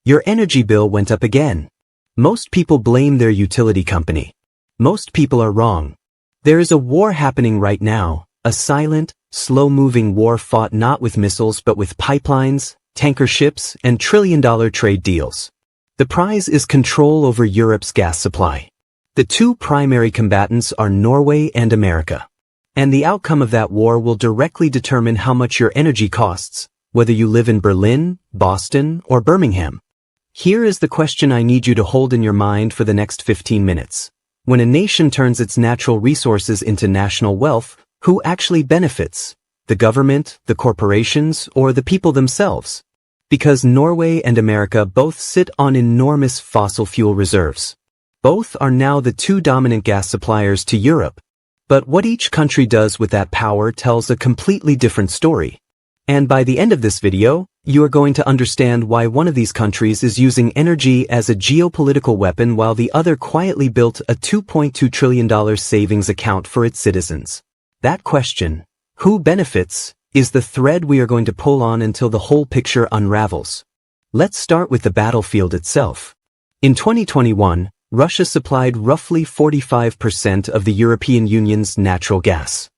Your energy bill went up again. Most people blame their utility company. Most people are wrong. There is a war happening right now, a silent, slow-moving war fought not with missiles but with pipelines, tanker ships, and trillion-dollar trade deals. The prize is control over Europe's gas supply. The two primary combatants are Norway and America. And the outcome of that war will directly determine how much your energy costs, whether you live in Berlin, Boston, or Birmingham. Here is the question I need you to hold in your mind for the next 15 minutes. When a nation turns its natural resources into national wealth, who actually benefits? The government, the corporations, or the people themselves? Because Norway and America both sit on enormous fossil fuel reserves. Both are now the two dominant gas suppliers to Europe. But what each country does with that power tells a completely different story. And by the end of this video, you are going to understand why one of these countries is using energy as a geopolitical weapon while the other quietly built a $2.2 trillion savings account for its citizens. That question, who benefits, is the thread we are going to pull on until the whole picture unravels. Let's start with the battlefield itself. In 2021, Russia supplied roughly 45% of the European Union's natural gas.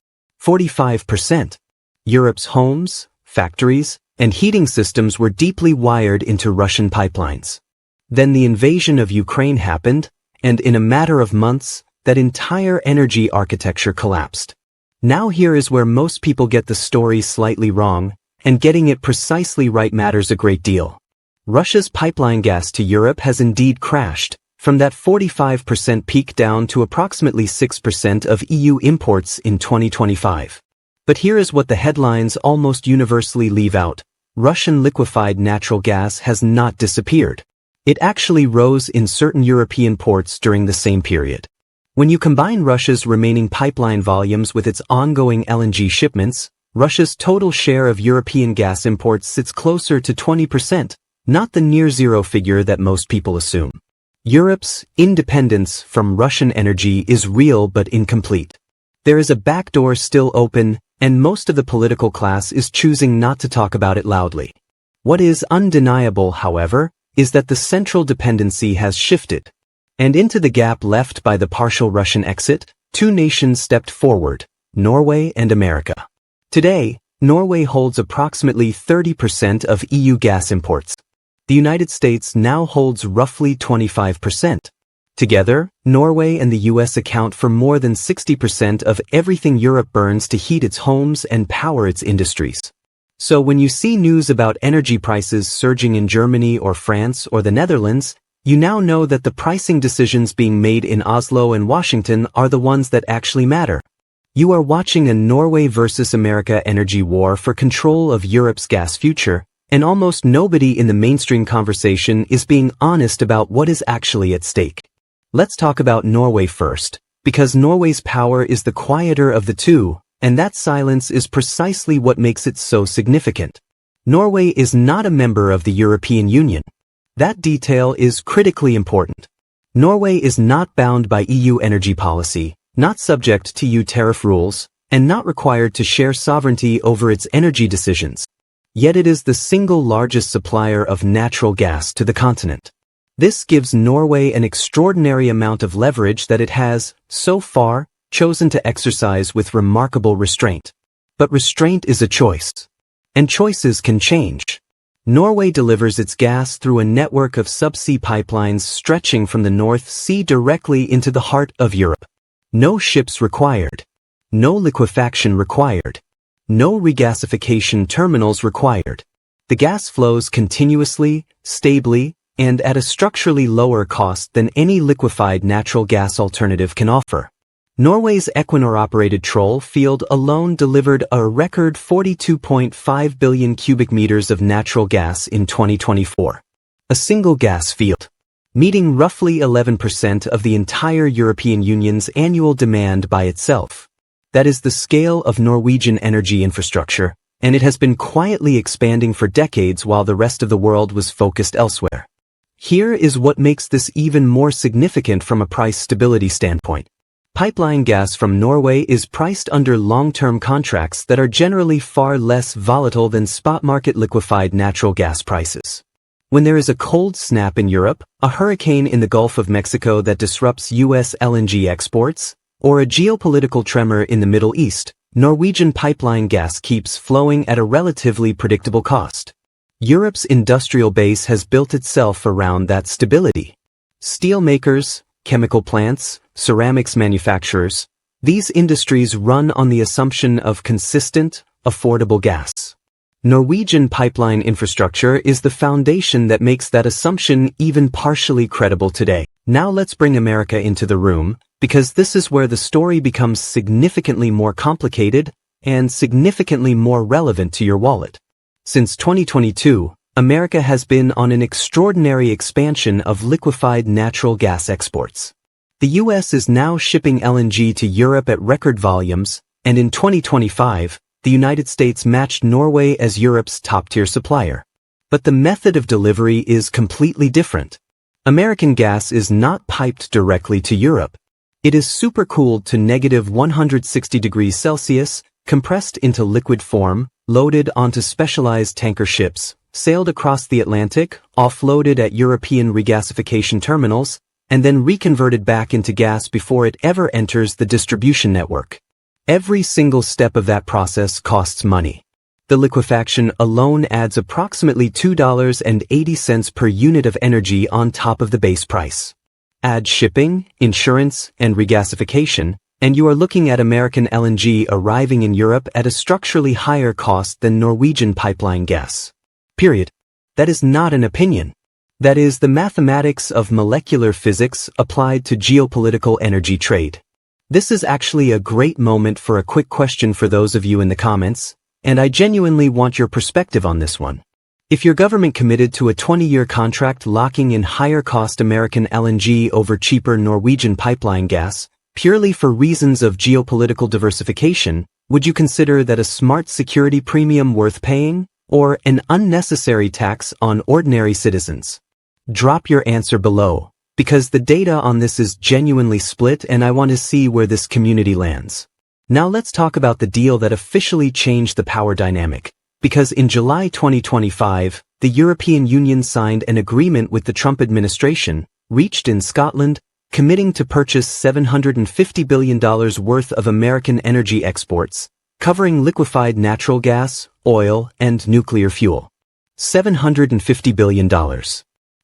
45%. Europe's homes, factories, and heating systems were deeply wired into Russian pipelines. Then the invasion of Ukraine happened, and in a matter of months, that entire energy architecture collapsed. Now here is where most people get the story slightly wrong, and getting it precisely right matters a great deal. Russia's pipeline gas to Europe has indeed crashed, from that 45% peak down to approximately 6% of EU imports in 2025. But here is what the headlines almost universally leave out. Russian liquefied natural gas has not disappeared. It actually rose in certain European ports during the same period. When you combine Russia's remaining pipeline volumes with its ongoing LNG shipments, Russia's total share of European gas imports sits closer to 20%, not the near-zero figure that most people assume. Europe's independence from Russian energy is real but incomplete. There is a backdoor still open, and most of the political class is choosing not to talk about it loudly. What is undeniable, however, is that the central dependency has shifted. And into the gap left by the partial Russian exit, two nations stepped forward, Norway and America. Today, Norway holds approximately 30% of EU gas imports. The United States now holds roughly 25%. Together, Norway and the US account for more than 60% of everything Europe burns to heat its homes and power its industries. So when you see news about energy prices surging in Germany or France or the Netherlands, you now know that the pricing decisions being made in Oslo and Washington are the ones that actually matter. You are watching a Norway versus America energy war for control of Europe's gas future, and almost nobody in the mainstream conversation is being honest about what is actually at stake. Let's talk about Norway first, because Norway's power is the quieter of the two, and that silence is precisely what makes it so significant. Norway is not a member of the European Union. That detail is critically important. Norway is not bound by EU energy policy, not subject to EU tariff rules, and not required to share sovereignty over its energy decisions. Yet it is the single largest supplier of natural gas to the continent. This gives Norway an extraordinary amount of leverage that it has, so far, chosen to exercise with remarkable restraint. But restraint is a choice. And choices can change. Norway delivers its gas through a network of subsea pipelines stretching from the North Sea directly into the heart of Europe. No ships required. No liquefaction required. No regasification terminals required. The gas flows continuously, stably, and at a structurally lower cost than any liquefied natural gas alternative can offer. Norway's Equinor-operated Troll field alone delivered a record 42.5 billion cubic meters of natural gas in 2024. A single gas field, meeting roughly 11% of the entire European Union's annual demand by itself. That is the scale of Norwegian energy infrastructure, and it has been quietly expanding for decades while the rest of the world was focused elsewhere. Here is what makes this even more significant from a price stability standpoint. Pipeline gas from Norway is priced under long-term contracts that are generally far less volatile than spot market liquefied natural gas prices. When there is a cold snap in Europe, a hurricane in the Gulf of Mexico that disrupts US LNG exports, or a geopolitical tremor in the Middle East, Norwegian pipeline gas keeps flowing at a relatively predictable cost. Europe's industrial base has built itself around that stability. Steel makers, chemical plants, ceramics manufacturers, these industries run on the assumption of consistent, affordable gas. Norwegian pipeline infrastructure is the foundation that makes that assumption even partially credible today. Now let's bring America into the room, because this is where the story becomes significantly more complicated and significantly more relevant to your wallet. Since 2022, America has been on an extraordinary expansion of liquefied natural gas exports. The US is now shipping LNG to Europe at record volumes, and in 2025, the United States matched Norway as Europe's top-tier supplier. But the method of delivery is completely different. American gas is not piped directly to Europe. It is supercooled to negative 160 degrees Celsius, compressed into liquid form, loaded onto specialized tanker ships, sailed across the Atlantic, offloaded at European regasification terminals, and then reconverted back into gas before it ever enters the distribution network. Every single step of that process costs money. The liquefaction alone adds approximately $2.80 per unit of energy on top of the base price. Add shipping, insurance, and regasification, and you are looking at American LNG arriving in Europe at a structurally higher cost than Norwegian pipeline gas. Period. That is not an opinion. That is the mathematics of molecular physics applied to geopolitical energy trade. This is actually a great moment for a quick question for those of you in the comments, and I genuinely want your perspective on this one. If your government committed to a 20-year contract locking in higher-cost American LNG over cheaper Norwegian pipeline gas, purely for reasons of geopolitical diversification, would you consider that a smart security premium worth paying, or an unnecessary tax on ordinary citizens? Drop your answer below, because the data on this is genuinely split and I want to see where this community lands. Now let's talk about the deal that officially changed the power dynamic, because in July 2025, the European Union signed an agreement with the Trump administration, reached in Scotland, committing to purchase $750 billion worth of American energy exports, covering liquefied natural gas, oil, and nuclear fuel. $750 billion.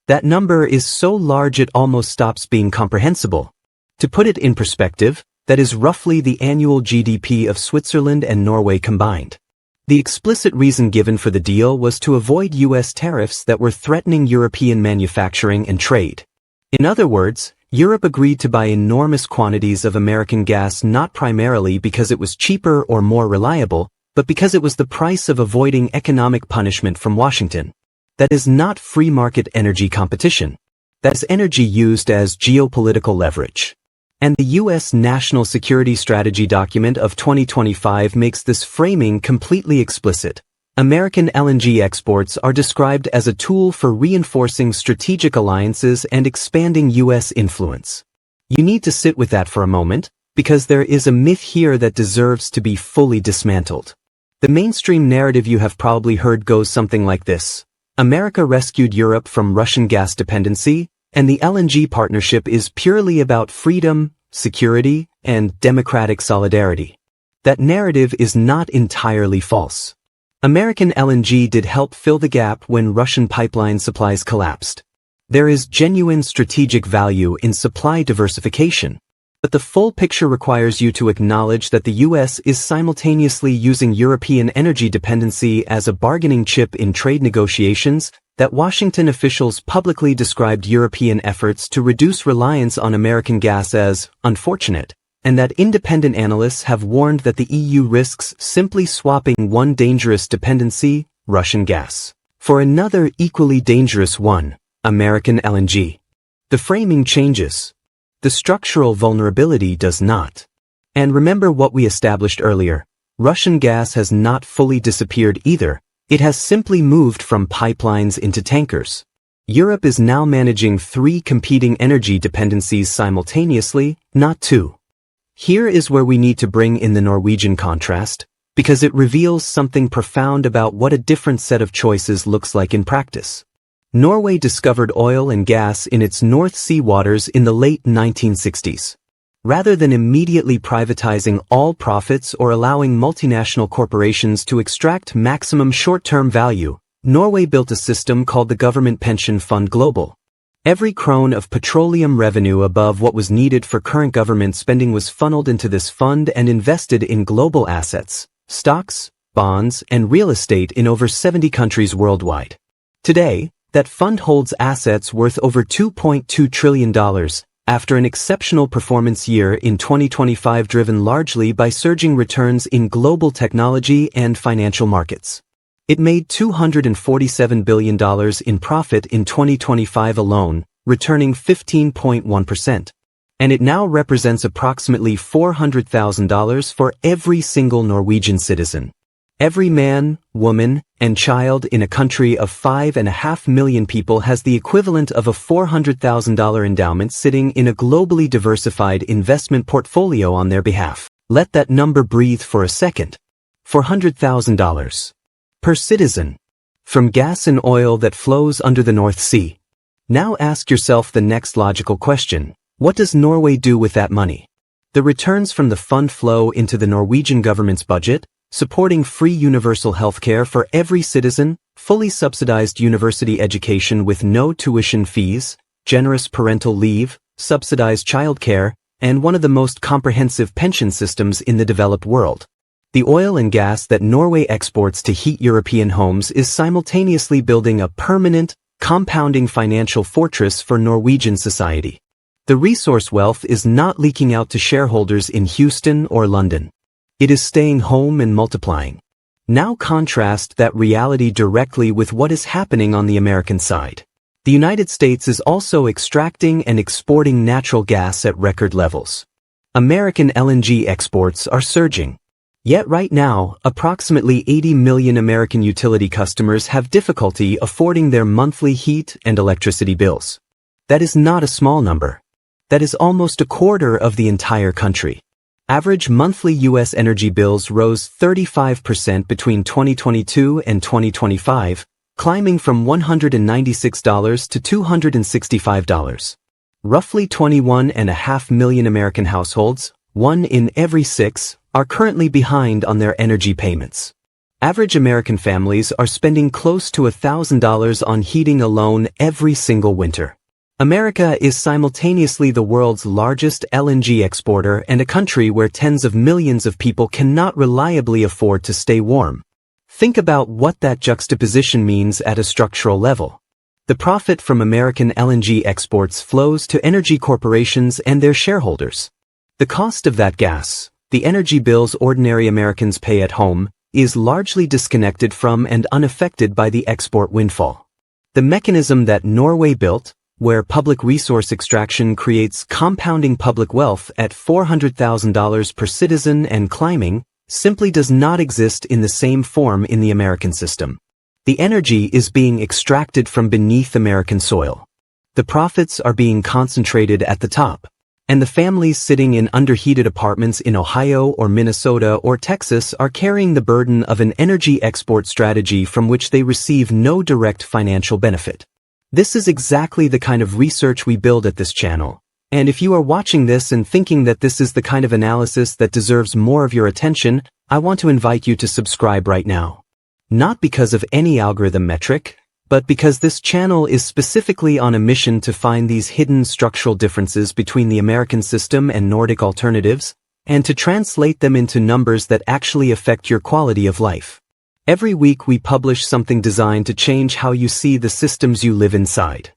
That number is so large it almost stops being comprehensible. To put it in perspective, that is roughly the annual GDP of Switzerland and Norway combined. The explicit reason given for the deal was to avoid US tariffs that were threatening European manufacturing and trade. In other words, Europe agreed to buy enormous quantities of American gas not primarily because it was cheaper or more reliable, but because it was the price of avoiding economic punishment from Washington. That is not free market energy competition. That is energy used as geopolitical leverage. And the U.S. National Security Strategy document of 2025 makes this framing completely explicit. American LNG exports are described as a tool for reinforcing strategic alliances and expanding U.S. influence. You need to sit with that for a moment, because there is a myth here that deserves to be fully dismantled. The mainstream narrative you have probably heard goes something like this. America rescued Europe from Russian gas dependency, and the LNG partnership is purely about freedom, security, and democratic solidarity. That narrative is not entirely false. American LNG did help fill the gap when Russian pipeline supplies collapsed. There is genuine strategic value in supply diversification. But the full picture requires you to acknowledge that the US is simultaneously using European energy dependency as a bargaining chip in trade negotiations, that Washington officials publicly described European efforts to reduce reliance on American gas as unfortunate, and that independent analysts have warned that the EU risks simply swapping one dangerous dependency, Russian gas, for another equally dangerous one, American LNG. The framing changes. The structural vulnerability does not. And remember what we established earlier. Russian gas has not fully disappeared either. It has simply moved from pipelines into tankers. Europe is now managing 3 competing energy dependencies simultaneously, not 2. Here is where we need to bring in the Norwegian contrast, because it reveals something profound about what a different set of choices looks like in practice. Norway discovered oil and gas in its North Sea waters in the late 1960s. Rather than immediately privatizing all profits or allowing multinational corporations to extract maximum short-term value, Norway built a system called the Government Pension Fund Global. Every krone of petroleum revenue above what was needed for current government spending was funneled into this fund and invested in global assets, stocks, bonds, and real estate in over 70 countries worldwide. Today, that fund holds assets worth over $2.2 trillion, after an exceptional performance year in 2025 driven largely by surging returns in global technology and financial markets. It made $247 billion in profit in 2025 alone, returning 15.1%. And it now represents approximately $400,000 for every single Norwegian citizen. Every man, woman, and child in a country of 5.5 million people has the equivalent of a $400,000 endowment sitting in a globally diversified investment portfolio on their behalf. Let that number breathe for a second. $400,000 per citizen, from gas and oil that flows under the North Sea. Now ask yourself the next logical question: what does Norway do with that money? The returns from the fund flow into the Norwegian government's budget, supporting free universal healthcare for every citizen, fully subsidized university education with no tuition fees, generous parental leave, subsidized childcare, and one of the most comprehensive pension systems in the developed world. The oil and gas that Norway exports to heat European homes is simultaneously building a permanent, compounding financial fortress for Norwegian society. The resource wealth is not leaking out to shareholders in Houston or London. It is staying home and multiplying. Now contrast that reality directly with what is happening on the American side. The United States is also extracting and exporting natural gas at record levels. American LNG exports are surging. Yet right now, approximately 80 million American utility customers have difficulty affording their monthly heat and electricity bills. That is not a small number. That is almost a quarter of the entire country. Average monthly U.S. energy bills rose 35% between 2022 and 2025, climbing from $196 to $265. Roughly 21.5 million American households, 1 in every 6, are currently behind on their energy payments. Average American families are spending close to $1,000 on heating alone every single winter. America is simultaneously the world's largest LNG exporter and a country where tens of millions of people cannot reliably afford to stay warm. Think about what that juxtaposition means at a structural level. The profit from American LNG exports flows to energy corporations and their shareholders. The cost of that gas, the energy bills ordinary Americans pay at home, is largely disconnected from and unaffected by the export windfall. The mechanism that Norway built, where public resource extraction creates compounding public wealth at $400,000 per citizen and climbing, simply does not exist in the same form in the American system. The energy is being extracted from beneath American soil. The profits are being concentrated at the top. And the families sitting in underheated apartments in Ohio or Minnesota or Texas are carrying the burden of an energy export strategy from which they receive no direct financial benefit. This is exactly the kind of research we build at this channel. And if you are watching this and thinking that this is the kind of analysis that deserves more of your attention, I want to invite you to subscribe right now. Not because of any algorithm metric, but because this channel is specifically on a mission to find these hidden structural differences between the American system and Nordic alternatives, and to translate them into numbers that actually affect your quality of life. Every week we publish something designed to change how you see the systems you live inside.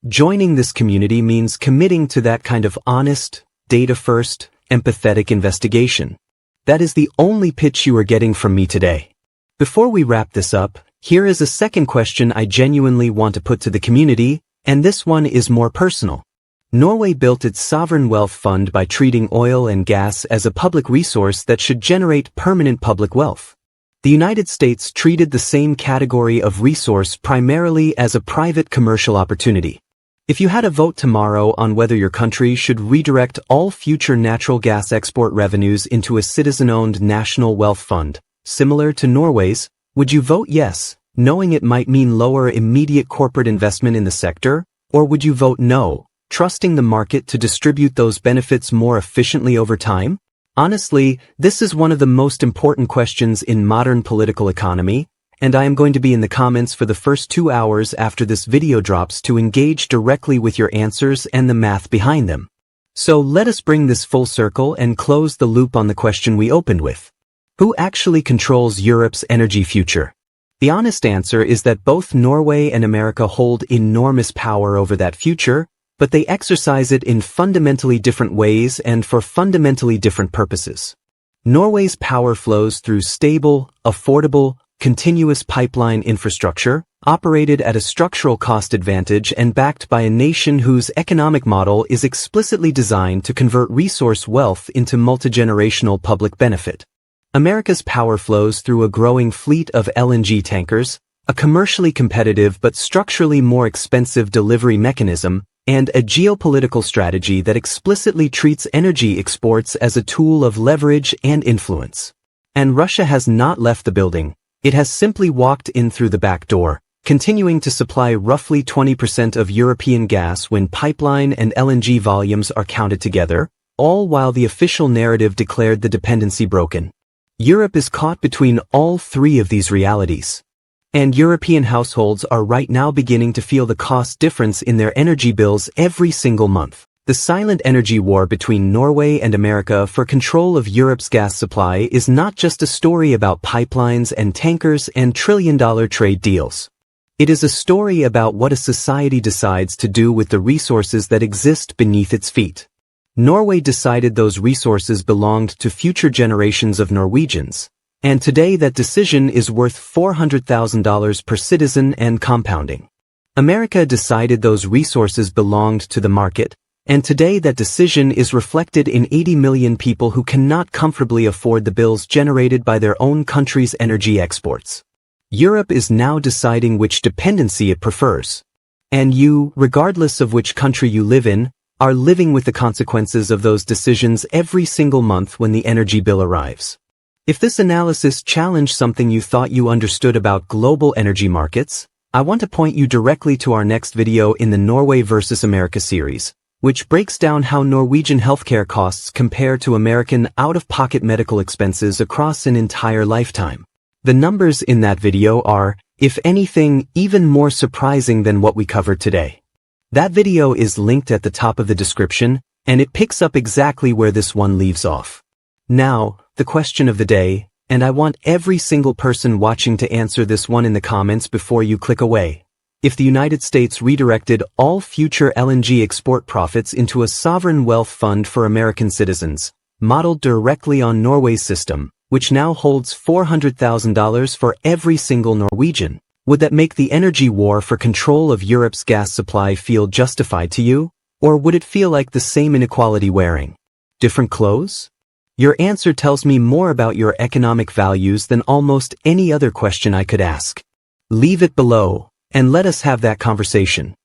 Joining this community means committing to that kind of honest, data-first, empathetic investigation. That is the only pitch you are getting from me today. Before we wrap this up, here is a second question I genuinely want to put to the community, and this one is more personal. Norway built its sovereign wealth fund by treating oil and gas as a public resource that should generate permanent public wealth. The United States treated the same category of resource primarily as a private commercial opportunity. If you had a vote tomorrow on whether your country should redirect all future natural gas export revenues into a citizen-owned national wealth fund, similar to Norway's, would you vote yes, knowing it might mean lower immediate corporate investment in the sector? Or would you vote no, trusting the market to distribute those benefits more efficiently over time? Honestly, this is one of the most important questions in modern political economy, and I am going to be in the comments for the first 2 hours after this video drops to engage directly with your answers and the math behind them. So let us bring this full circle and close the loop on the question we opened with. Who actually controls Europe's energy future? The honest answer is that both Norway and America hold enormous power over that future, but they exercise it in fundamentally different ways and for fundamentally different purposes. Norway's power flows through stable, affordable, continuous pipeline infrastructure, operated at a structural cost advantage and backed by a nation whose economic model is explicitly designed to convert resource wealth into multigenerational public benefit. America's power flows through a growing fleet of LNG tankers, a commercially competitive but structurally more expensive delivery mechanism, and a geopolitical strategy that explicitly treats energy exports as a tool of leverage and influence. And Russia has not left the building. It has simply walked in through the back door, continuing to supply roughly 20% of European gas when pipeline and LNG volumes are counted together, all while the official narrative declared the dependency broken. Europe is caught between all three of these realities. And European households are right now beginning to feel the cost difference in their energy bills every single month. The silent energy war between Norway and America for control of Europe's gas supply is not just a story about pipelines and tankers and trillion-dollar trade deals. It is a story about what a society decides to do with the resources that exist beneath its feet. Norway decided those resources belonged to future generations of Norwegians, and today that decision is worth $400,000 per citizen and compounding. America decided those resources belonged to the market, and today that decision is reflected in 80 million people who cannot comfortably afford the bills generated by their own country's energy exports. Europe is now deciding which dependency it prefers. And you, regardless of which country you live in, are living with the consequences of those decisions every single month when the energy bill arrives. If this analysis challenged something you thought you understood about global energy markets, I want to point you directly to our next video in the Norway versus America series, which breaks down how Norwegian healthcare costs compare to American out-of-pocket medical expenses across an entire lifetime. The numbers in that video are, if anything, even more surprising than what we covered today. That video is linked at the top of the description, and it picks up exactly where this one leaves off. Now, the question of the day, and I want every single person watching to answer this one in the comments before you click away. If the United States redirected all future LNG export profits into a sovereign wealth fund for American citizens, modeled directly on Norway's system, which now holds $400,000 for every single Norwegian, would that make the energy war for control of Europe's gas supply feel justified to you? Or would it feel like the same inequality wearing different clothes? Your answer tells me more about your economic values than almost any other question I could ask. Leave it below, and let us have that conversation.